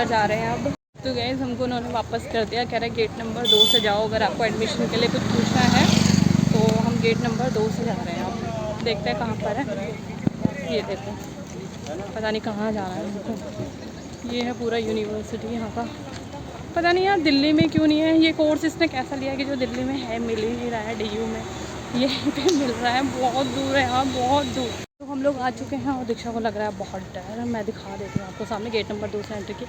अंदर जा रहे हैं अब। तो गए हमको उन्होंने वापस कर दिया, कह रहे गेट नंबर 2 से जाओ अगर आपको एडमिशन के लिए कुछ पूछना है। तो हम गेट नंबर 2 से जा रहे हैं अब, देखते हैं कहाँ पर है। ये देखो, पता नहीं कहाँ जाना है हमको। ये है पूरा यूनिवर्सिटी यहाँ का। पता नहीं यार दिल्ली में क्यों नहीं है ये कोर्स, इसने कैसा लिया कि जो दिल्ली में है मिल ही नहीं रहा है। DU में यहीं पे मिल रहा है, बहुत दूर है यहाँ, बहुत दूर। तो हम लोग आ चुके हैं और दीक्षा को लग रहा है बहुत डर। मैं दिखा देती हूँ आपको, सामने गेट नंबर 2 से एंट्री की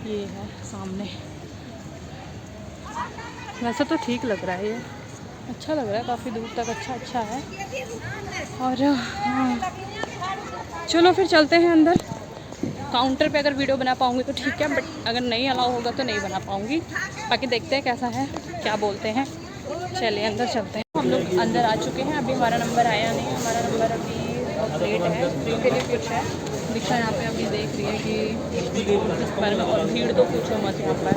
ये है सामने। वैसे तो ठीक लग रहा है, ये अच्छा लग रहा है, काफ़ी दूर तक अच्छा है। और चलो फिर चलते हैं अंदर। काउंटर पे अगर वीडियो बना पाऊँगी तो ठीक है, बट अगर नहीं अलाउ होगा तो नहीं बना पाऊँगी। बाकी देखते हैं कैसा है, क्या बोलते हैं। चलिए अंदर चलते हैं। हम लोग अंदर आ चुके हैं, अभी हमारा नंबर आया नहीं। हमारा नंबर अभी लेट है, स्क्रीन के लिए कुछ है। दीक्षा यहाँ पे अभी देख रही है कि इस बारे में, और भीड़ तो पूछो मत यहाँ पर।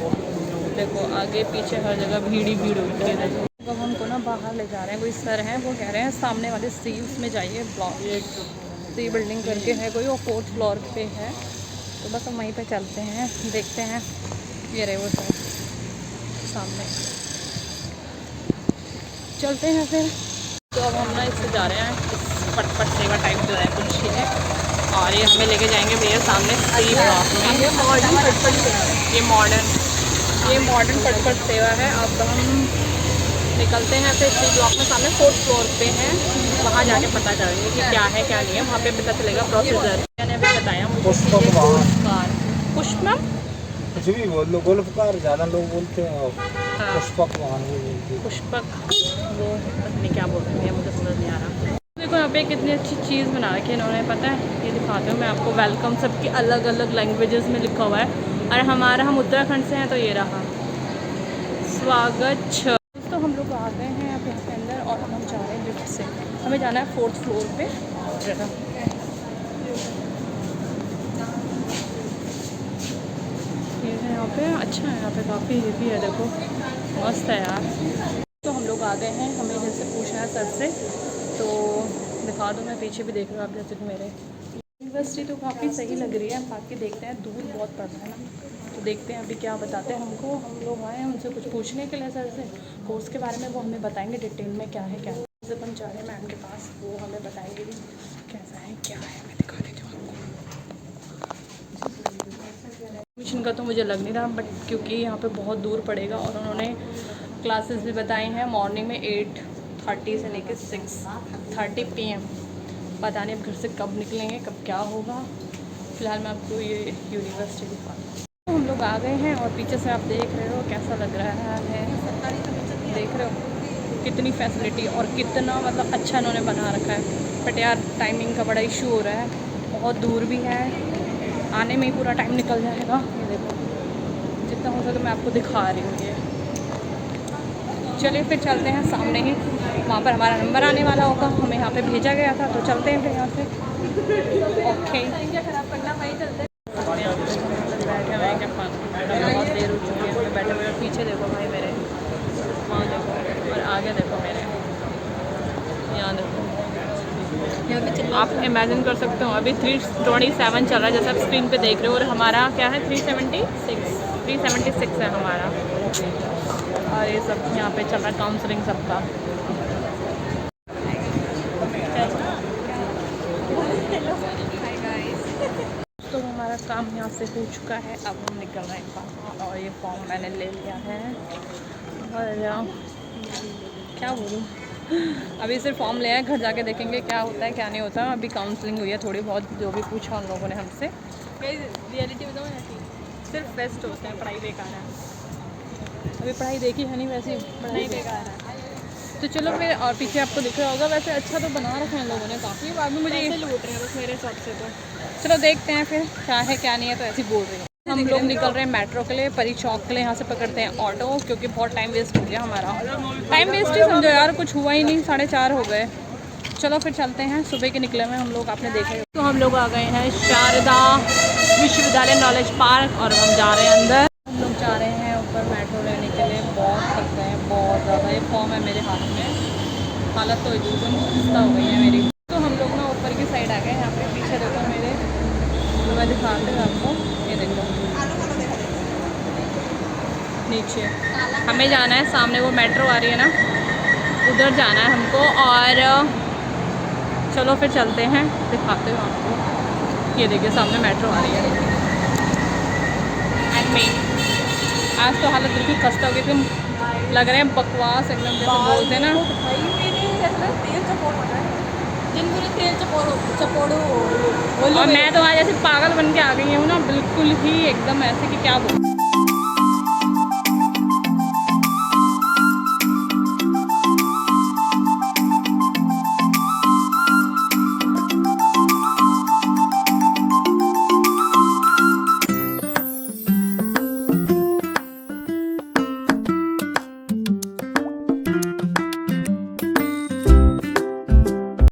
देखो आगे पीछे हर जगह भीड़ ही भीड़ होती है। देखो अब हमको ना बाहर ले जा रहे हैं, कोई सर हैं वो कह रहे हैं सामने वाले सी उसमें जाइए, ब्लॉक सी बिल्डिंग करके है कोई, वो 4th फ्लोर पे है। तो बस हम वहीं पे चलते हैं, देखते हैं। ये रहे वो सर सामने, चलते हैं फिर। तो अब हम ना इससे जा रहे हैं, इस पटपट सेवा टाइप जो है कुछ ही है, और ये हमें लेके जाएंगे भैया सामने सी ब्लॉक में। ये मॉडर्न पटपट सेवा है। अब हम निकलते हैं फिर सी ब्लॉक में, सामने 4th फ्लोर पे हैं। वहाँ जाके पता चलेगा कि क्या है क्या नहीं है, वहाँ पे पता चलेगा प्रोसीजर। मैंने अभी बताया मुझे पुष्पकार, पुष्पम कुछ भी बोल लो, गोल्फकार ज़्यादा लोग बोलते हैं। और हाँ पुष्पक वहाँ भी बोलते हैं। पुष्पक, वो पता नहीं क्या बोलते हैं, मुझे समझ नहीं आ रहा। देखो यहाँ पे कितनी अच्छी चीज़ बना रखी है इन्होंने, पता है। ये दिखाते हूँ मैं आपको, वेलकम सबकी अलग अलग लैंग्वेजेस में लिखा हुआ है। और हमारा, हम उत्तराखंड से हैं तो ये रहा स्वागत। तो हम लोग आ गए हैं अब यहाँ के अंदर, और हम जा रहे हैं लिफ्ट से। हमें जाना है 4th फ्लोर पे। ये है यहाँ पे, अच्छा है यहाँ पे, काफ़ी हेवी है, देखो मस्त है यार। तो हम लोग आ गए हैं, हमें जैसे पूछना है सर से, तो दिखा दो। मैं पीछे भी देख रहा हूँ आप जैसे कि मेरे। यूनिवर्सिटी तो काफ़ी सही लग रही है, बाकी देखते हैं, दूर बहुत पड़ रहा है ना, तो देखते हैं अभी क्या बताते हैं हमको। हम लोग आए हैं उनसे कुछ पूछने के लिए सर से, कोर्स के बारे में। वो हमें बताएंगे डिटेल में क्या है क्या है। जब हम जा रहे हैं मैम के पास, वो हमें बताएंगे भी कैसा है क्या है। मैं दिखा देती हूँ आपको। एडमिशन का तो मुझे लग नहीं रहा, बट क्योंकि यहाँ पे बहुत दूर पड़ेगा, और उन्होंने क्लासेस भी बताई हैं मॉर्निंग में 8:30 से लेकर 6:30 PM। पता नहीं अब घर से कब निकलेंगे, कब क्या होगा। फ़िलहाल मैं आपको ये यूनिवर्सिटी दिखा दूँ। तो हम लोग आ गए हैं, और पीछे से आप देख रहे हो कैसा लग रहा है। देख रहे हो कितनी फैसिलिटी, और कितना मतलब अच्छा इन्होंने बना रखा है। बट यार टाइमिंग का बड़ा इशू हो रहा है, बहुत दूर भी है, आने में ही पूरा टाइम निकल जाएगा। ये देखो जितना हो सके मैं आपको दिखा रही हूँ ये। चलिए फिर चलते हैं सामने ही, वहाँ पर हमारा नंबर आने वाला होगा, हमें यहाँ पे भेजा गया था। तो चलते हैं फिर यहाँ से। ओके खराब करना, वहीं चलते हैं। बैठे हुए हैं, क्या बहुत देर हो चुकी है हमें बैठे हुए। पीछे देखो भाई मेरे, वहाँ देखो, और आगे देखो मेरे, यहाँ देखो। आप इमेजिन कर सकते हो अभी 3:27 चल रहा है जैसे आप स्क्रीन पे देख रहे हो, और हमारा क्या है 376 है हमारा। और ये सब यहाँ पे चल रहा है काउंसलिंग सबका। तो हमारा काम यहाँ से हो चुका है, अब हम निकल रहे हैं बाहर। और ये फॉर्म मैंने ले लिया है, और क्या बोलूँ, अभी सिर्फ फॉर्म लिया है, घर जाके देखेंगे क्या होता है क्या नहीं होता। अभी काउंसलिंग हुई है थोड़ी बहुत, जो भी पूछा उन लोगों ने हमसे। रियलिटी बताओ ना, सिर्फ बेस्ट होते हैं, पढ़ाई बेकार है। अभी पढ़ाई देखी है नहीं, वैसे पढ़ाई बेकार है। तो चलो फिर, और पीछे आपको दिख रहा होगा, वैसे अच्छा तो बना रखा है इन लोगों ने काफ़ी। बाद में मुझे ये लूट रहे हैं बस मेरे हिसाब से। तो चलो देखते हैं फिर क्या है क्या नहीं है, तो ऐसे ही बोल रही हूँ। हम लोग निकल रहे हैं मेट्रो के लिए, परी चौक के लिए। यहाँ से पकड़ते हैं ऑटो, क्योंकि बहुत टाइम वेस्ट हो गया हमारा। टाइम वेस्ट ही समझो यार, कुछ हुआ ही नहीं, 4:30 हो गए। चलो फिर चलते हैं, सुबह के निकले हुए हम लोग, आपने देखे। तो हम लोग आ गए हैं शारदा विश्वविद्यालय नॉलेज पार्क, और हम जा रहे हैं अंदर। हम लोग जा रहे हैं ऊपर मेट्रो लेने के लिए, बहुत थक गए हैं बहुत ज़्यादा। ये फॉर्म है मेरे हाथ में, हालत तो एकदम खस्ता हो गई है मेरी। तो हम लोग ना ऊपर की साइड आ गए, यहाँ पे पीछे देखो मेरे, तो मैं दिखाती हूँ आपको। ये देखो नीचे हमें जाना है, सामने वो मेट्रो आ रही है ना, उधर जाना है हमको। और चलो फिर चलते हैं, दिखाते हो आपको। ये देखिए सामने मेट्रो आ रही है। एंड मी आज तो हालत बिल्कुल खस्ता हो गई थी, लग रहे हैं बकवास एकदम, जैसे बोलते हैं ना। और मैं तो आज ऐसे पागल बन के आ गई हूँ ना, बिल्कुल ही एकदम ऐसे कि क्या बोलूं।